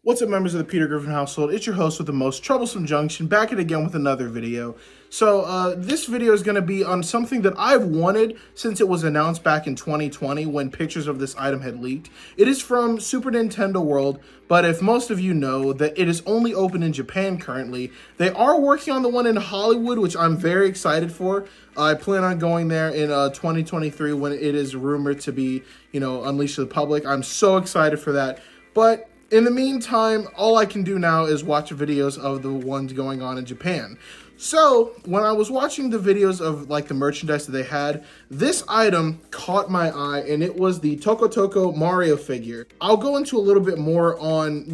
What's up, members of the Peter Griffin household? It's your host with the most troublesome junction, back at again with another video. So this video is going to be on something that I've wanted since it was announced back in 2020 when pictures of this item had leaked. It is from Super Nintendo World, but if most of you know that it is only open in Japan currently, they are working on the one in Hollywood, which I'm very excited for. I plan on going there in 2023 when it is rumored to be, unleashed to the public. I'm so excited for that. But in the meantime, all I can do now is watch videos of the ones going on in Japan. So when I was watching the videos of like the merchandise that they had, this item caught my eye, and it was the Tokotoko Mario figure. I'll go into a little bit more on,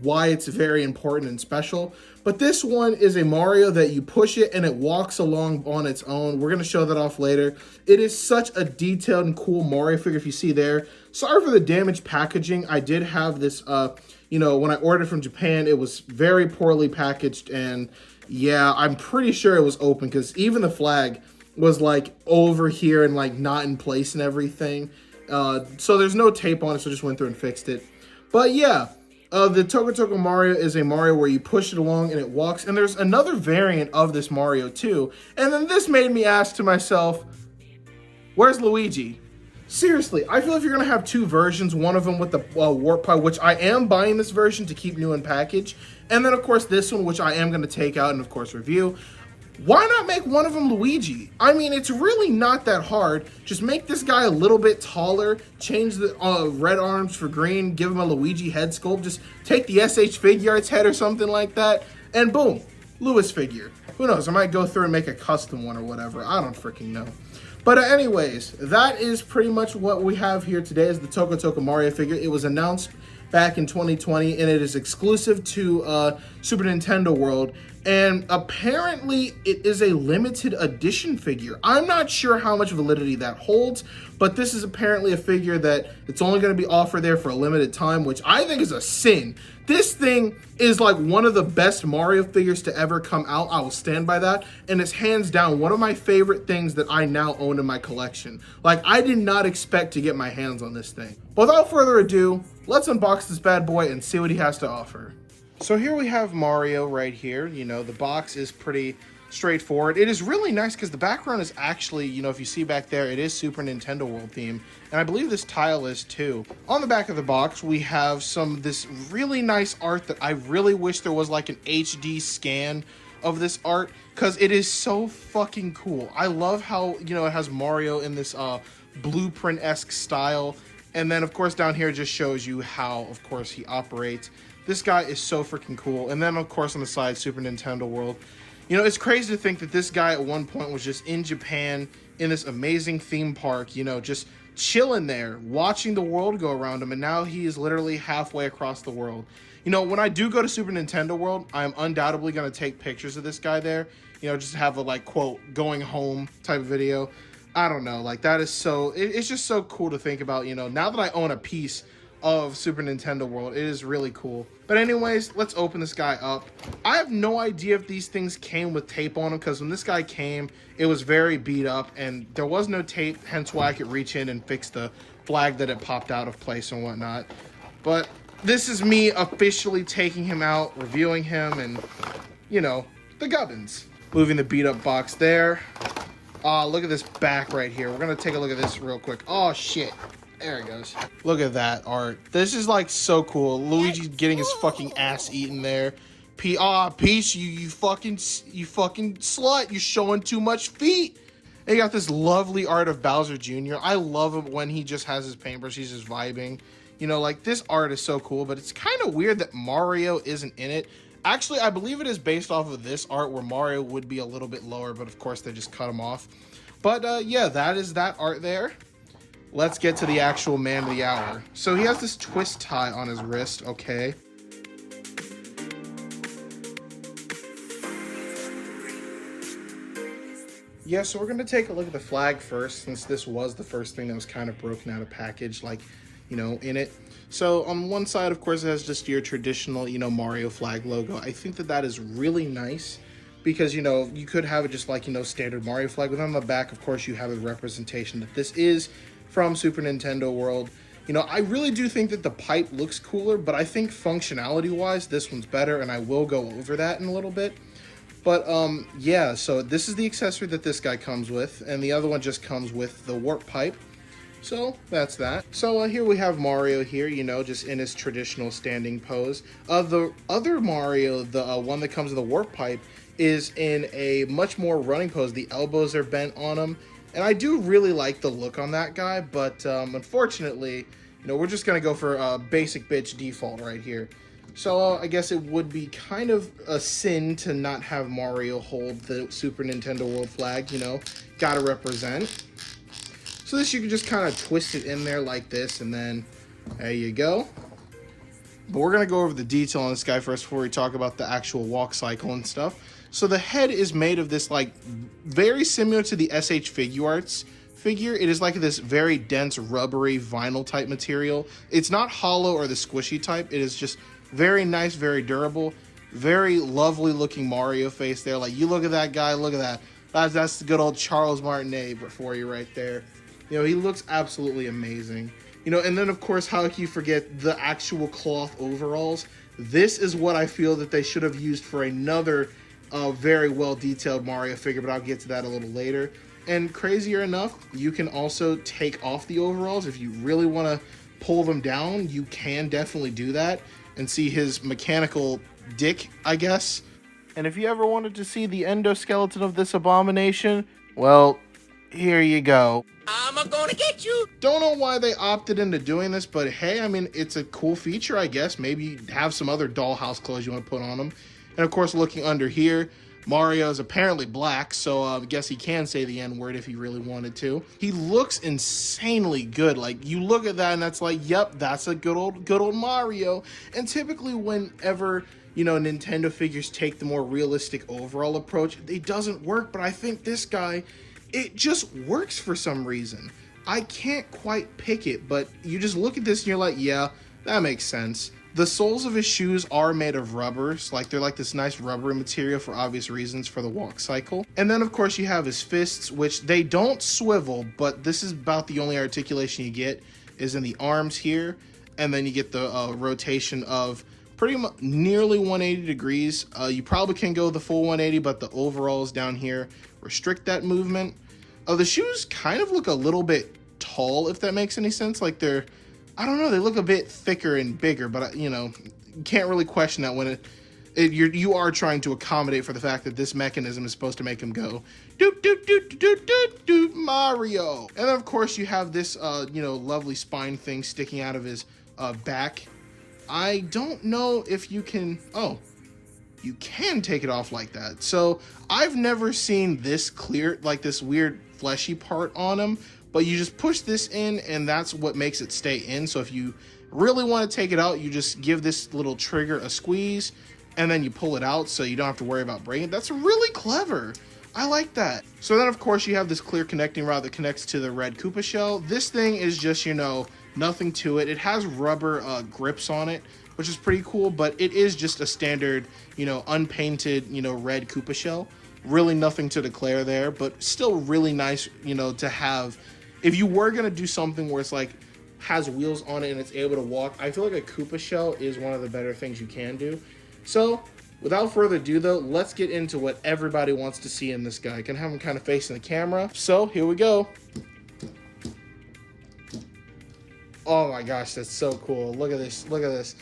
why it's very important and special. But this one is a Mario that you push it and it walks along on its own. We're going to show that off later. It is such a detailed and cool Mario figure, if you see there. Sorry for the damaged packaging. I did have this, when I ordered from Japan, it was very poorly packaged, and yeah, I'm pretty sure it was open because even the flag was like over here and like not in place and everything. So there's no tape on it, so I just went through and fixed it. But yeah, the Tokotoko Mario is a Mario where you push it along and it walks. And there's another variant of this Mario too. And then this made me ask to myself, where's Luigi? Seriously, I feel if you're going to have two versions, one of them with the warp pipe, which I am buying this version to keep new in package, and then of course this one, which I am going to take out and of course review, why not make one of them Luigi? I mean, it's really not that hard. Just make this guy a little bit taller, change the red arms for green, give him a Luigi head sculpt, just take the SH Figuarts head or something like that, and boom, Lewis figure. Who knows, I might go through and make a custom one or whatever, I don't freaking know. But anyways, that is pretty much what we have here today is the Tokotoko Mario figure. It was announced back in 2020, and it is exclusive to Super Nintendo World. And apparently, it is a limited edition figure. I'm not sure how much validity that holds, but this is apparently a figure that it's only going to be offered there for a limited time, which I think is a sin. This thing is like one of the best Mario figures to ever come out. I will stand by that. And it's hands down one of my favorite things that I now own in my collection. Like, I did not expect to get my hands on this thing. But without further ado, let's unbox this bad boy and see what he has to offer. So here we have Mario right here. The box is pretty straightforward. It is really nice because the background is actually, if you see back there, it is Super Nintendo World theme. And I believe this tile is too. On the back of the box, we have this really nice art that I really wish there was like an HD scan of this art because it is so fucking cool. I love how, it has Mario in this blueprint-esque style. And then, of course, down here just shows you how, of course, he operates. This guy is so freaking cool. And then, of course, on the side, Super Nintendo World. It's crazy to think that this guy at one point was just in Japan in this amazing theme park, just chilling there, watching the world go around him. And now he is literally halfway across the world. When I do go to Super Nintendo World, I am undoubtedly going to take pictures of this guy there, just to have a, like, quote, going home type of video. I don't know, like, that is so, it's just so cool to think about, now that I own a piece of Super Nintendo World, it is really cool. But anyways, let's open this guy up. I have no idea if these things came with tape on them, because when this guy came, it was very beat up, and there was no tape, hence why I could reach in and fix the flag that it popped out of place and whatnot. But this is me officially taking him out, reviewing him, and, the gubbins. Moving the beat up box there. Look at this back right here. We're gonna take a look at this real quick. Oh shit. There it goes. Look at that art. This is like so cool. Luigi getting his fucking ass eaten there. Peach, you fucking slut. You're showing too much feet. And you got this lovely art of Bowser Jr. I love him when he just has his paintbrush. He's just vibing. Like this art is so cool, but it's kind of weird that Mario isn't in it. Actually, I believe it is based off of this art where Mario would be a little bit lower, but of course they just cut him off. But yeah, that is that art there. Let's get to the actual man of the hour. So he has this twist tie on his wrist, okay. Yeah, so we're gonna take a look at the flag first, since this was the first thing that was kind of broken out of package, like, in it. So on one side, of course, it has just your traditional, Mario flag logo. I think that is really nice because, you could have it just like, standard Mario flag. But on the back, of course, you have a representation that this is from Super Nintendo World. You know, I really do think that the pipe looks cooler, but I think functionality-wise, this one's better, and I will go over that in a little bit. But yeah, so this is the accessory that this guy comes with, and the other one just comes with the warp pipe. So that's that. So here we have Mario here, you know, just in his traditional standing pose. The other Mario, the one that comes with the warp pipe, is in a much more running pose. The elbows are bent on him, and I do really like the look on that guy, but unfortunately, you know, we're just gonna go for basic bitch default right here. So I guess it would be kind of a sin to not have Mario hold the Super Nintendo World flag, you know, gotta represent. So this, you can just kind of twist it in there like this, and then there you go. But we're gonna go over the detail on this guy first before we talk about the actual walk cycle and stuff. So the head is made of this, like, very similar to the SH Figuarts figure. It is like this very dense, rubbery, vinyl type material. It's not hollow or the squishy type. It is just very nice, very durable, very lovely looking Mario face there. Like, you look at that guy, look at that. That's the good old Charles Martinet for you right there. You know, he looks absolutely amazing. You know, and then of course, how can you forget the actual cloth overalls? This is what I feel that they should have used for another very well detailed Mario figure, but I'll get to that a little later. And crazier enough, you can also take off the overalls. If you really want to pull them down, you can definitely do that and see his mechanical dick, I guess. And if you ever wanted to see the endoskeleton of this abomination, well, here you go. I'm gonna get you. Don't know why they opted into doing this, but hey, I mean, it's a cool feature, I guess. Maybe you have some other dollhouse clothes you want to put on him. And of course, looking under here, Mario is apparently black, so I guess he can say the N-word if he really wanted to. He looks insanely good. Like, you look at that and that's like, yep, that's a good old Mario. And typically whenever, you know, Nintendo figures take the more realistic overall approach, it doesn't work, but I think this guy, it just works for some reason. I can't quite pick it, but you just look at this and you're like, yeah, that makes sense. The soles of his shoes are made of rubbers, like they're like this nice rubbery material for obvious reasons for the walk cycle. And then of course you have his fists, which they don't swivel, but this is about the only articulation you get is in the arms here. And then you get the rotation of pretty much nearly 180 degrees. You probably can go the full 180, but the overalls down here restrict that movement. The shoes kind of look a little bit tall, if that makes any sense. Like they're, I don't know, they look a bit thicker and bigger, but you know, you can't really question that when you are trying to accommodate for the fact that this mechanism is supposed to make him go doot doot doot doot doot doot Mario. And then of course you have this you know, lovely spine thing sticking out of his back. I don't know if you can, oh, you can take it off like that. So I've never seen this clear, like this weird fleshy part on him, but you just push this in and that's what makes it stay in. So if you really want to take it out, you just give this little trigger a squeeze and then you pull it out so you don't have to worry about breaking it. That's really clever. I like that. So then of course you have this clear connecting rod that connects to the red Koopa shell. This thing is just, you know, nothing to it. It has rubber grips on it, which is pretty cool, but it is just a standard, you know, unpainted, you know, red Koopa shell. Really nothing to declare there, but still really nice, you know, to have. If you were gonna do something where it's like has wheels on it and it's able to walk, I feel like a Koopa shell is one of the better things you can do. So without further ado though, let's get into what everybody wants to see in this guy. I can have him kind of facing the camera. So here we go. Oh my gosh, that's so cool. Look at this, look at this.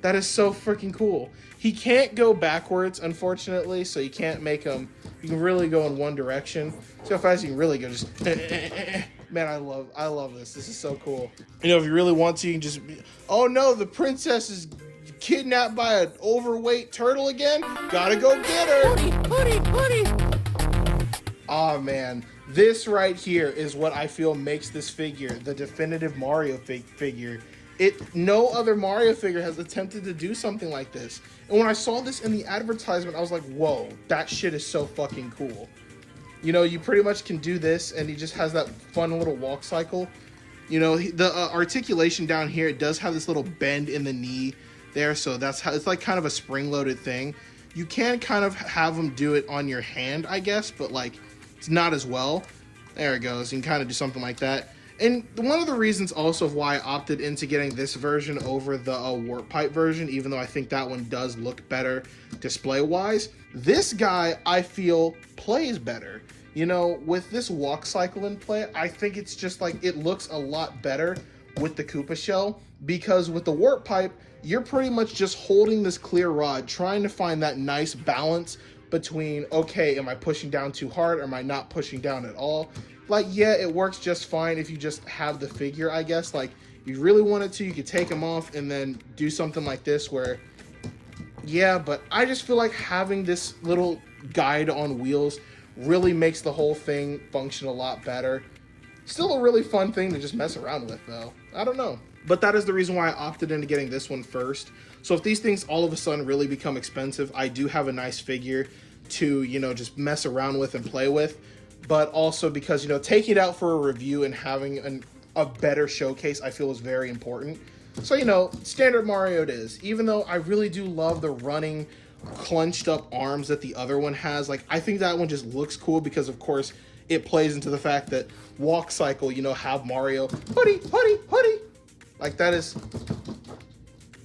That is so freaking cool. He can't go backwards, unfortunately, so you can't make him, you can really go in one direction. See how fast you can really go, just, man, I love this. This is so cool. You know, if you really want to, you can just, oh no, the princess is kidnapped by an overweight turtle again. Gotta go get her. Oh man, this right here is what I feel makes this figure the definitive Mario figure. No other Mario figure has attempted to do something like this. And when I saw this in the advertisement, I was like, whoa, that shit is so fucking cool. You know, you pretty much can do this and he just has that fun little walk cycle. You know, the articulation down here, it does have this little bend in the knee there. So that's how, it's like kind of a spring-loaded thing. You can kind of have him do it on your hand, I guess, but like, it's not as well. There it goes. You can kind of do something like that. And one of the reasons also of why I opted into getting this version over the warp pipe version, even though I think that one does look better display-wise, this guy, I feel, plays better. You know, with this walk cycle in play, I think it's just like, it looks a lot better with the Koopa shell, because with the warp pipe, you're pretty much just holding this clear rod, trying to find that nice balance between, okay, am I pushing down too hard, or am I not pushing down at all? Like, yeah, it works just fine if you just have the figure, I guess. Like, you really wanted to, you could take them off and then do something like this where, yeah, but I just feel like having this little guide on wheels really makes the whole thing function a lot better. Still a really fun thing to just mess around with, though. I don't know. But that is the reason why I opted into getting this one first. So if these things all of a sudden really become expensive, I do have a nice figure to, you know, just mess around with and play with. But also because, you know, taking it out for a review and having a better showcase, I feel is very important. So, you know, standard Mario it is. Even though I really do love the running, clenched up arms that the other one has. Like, I think that one just looks cool because, of course, it plays into the fact that walk cycle, you know, have Mario, hoodie. Like, that is...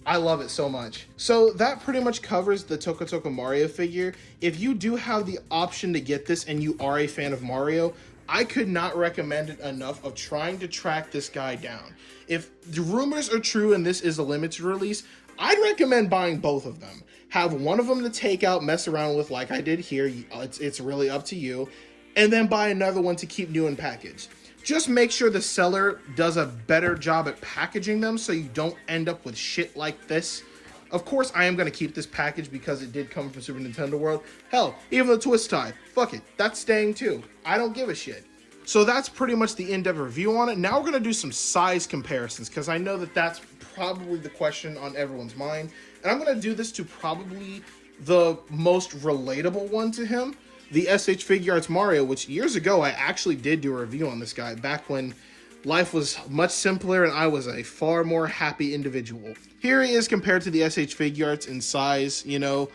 I love it so much. So that pretty much covers the Tokotoko Mario figure. If you do have the option to get this and you are a fan of Mario, I could not recommend it enough of trying to track this guy down. If the rumors are true and this is a limited release, I'd recommend buying both of them. Have one of them to take out, mess around with like I did here. It's really up to you. And then buy another one to keep new and packaged. Just make sure the seller does a better job at packaging them so you don't end up with shit like this. Of course, I am going to keep this package because it did come from Super Nintendo World. Hell, even the twist tie. Fuck it. That's staying too. I don't give a shit. So that's pretty much the in-depth review on it. Now we're going to do some size comparisons because I know that that's probably the question on everyone's mind. And I'm going to do this to probably the most relatable one to him. The SH Figuarts Mario, which years ago I actually did do a review on this guy back when life was much simpler and I was a far more happy individual. Here he is compared to the SH Figuarts in size, you know,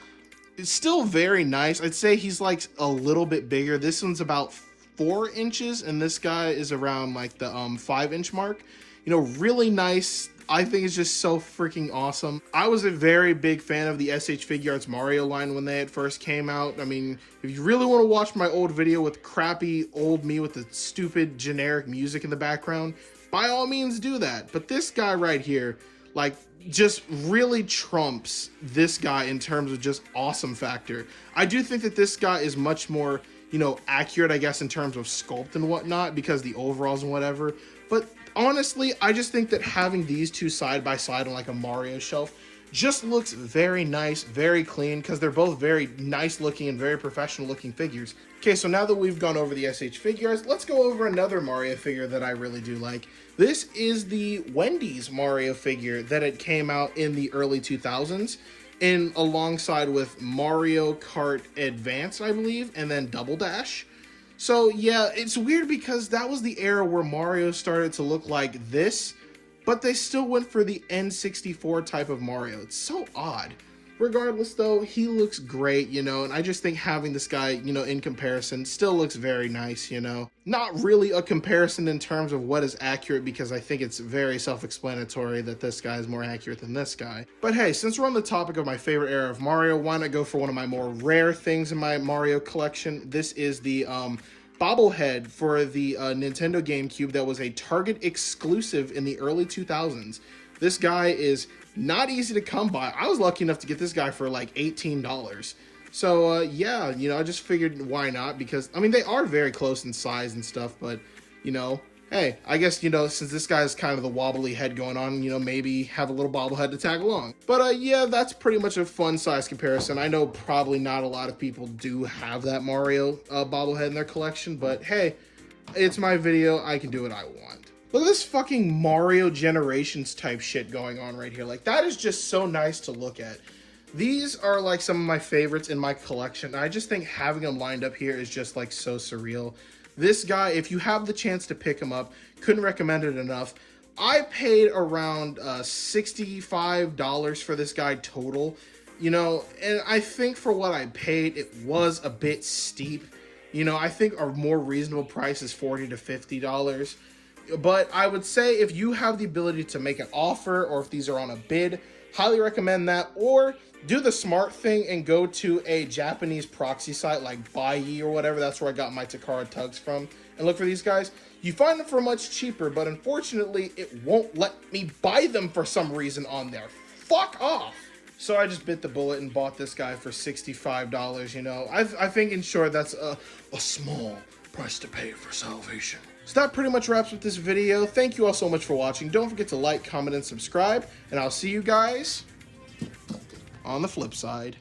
it's still very nice. I'd say he's like a little bit bigger. This one's about 4 inches and this guy is around like the 5-inch mark. You know, really nice. I think it's just so freaking awesome. I was a very big fan of the SH Figuarts Mario line when they had first came out. I mean, if you really want to watch my old video with crappy old me with the stupid generic music in the background, by all means do that. But this guy right here, like, just really trumps this guy in terms of just awesome factor. I do think that this guy is much more, you know, accurate, I guess, in terms of sculpt and whatnot because the overalls and whatever. But honestly, I just think that having these two side by side on like a Mario shelf just looks very nice, very clean, because they're both very nice looking and very professional looking figures. Okay, so now that we've gone over the SH figures, let's go over another Mario figure that I really do like. This is the Wendy's Mario figure that it came out in the early 2000s, in alongside with Mario Kart Advance, I believe, and then Double Dash. So yeah, it's weird because that was the era where Mario started to look like this, but they still went for the N64 type of Mario. It's so odd. Regardless though, he looks great, you know, and I just think having this guy, you know, in comparison still looks very nice, you know. Not really a comparison in terms of what is accurate because I think it's very self-explanatory that this guy is more accurate than this guy. But hey, since we're on the topic of my favorite era of Mario, why not go for one of my more rare things in my Mario collection? This is the bobblehead for the Nintendo GameCube that was a Target exclusive in the early 2000s. This guy is not easy to come by. I was lucky enough to get this guy for like $18. So yeah, you know, I just figured why not, because I mean they are very close in size and stuff, but you know, hey, I guess, you know, since this guy's kind of the wobbly head going on, you know, maybe have a little bobblehead to tag along. But yeah, that's pretty much a fun size comparison. I know probably not a lot of people do have that Mario bobblehead in their collection, but hey, it's my video, I can do what I want. Look at this fucking Mario Generations type shit going on right here. Like, that is just so nice to look at. These are like some of my favorites in my collection. I just think having them lined up here is just like so surreal. This guy, if you have the chance to pick him up, couldn't recommend it enough. I paid around $65 for this guy total, you know, and I think for what I paid, it was a bit steep. You know, I think a more reasonable price is $40 to $50. But I would say if you have the ability to make an offer, or if these are on a bid, highly recommend that. Or do the smart thing and go to a Japanese proxy site like Buyee or whatever. That's where I got my Takara tugs from. And look for these guys. You find them for much cheaper, but unfortunately, it won't let me buy them for some reason on there. Fuck off. So I just bit the bullet and bought this guy for $65, you know. I think, in short, that's a small price to pay for salvation. So that pretty much wraps up this video. Thank you all so much for watching. Don't forget to like, comment, and subscribe. And I'll see you guys on the flip side.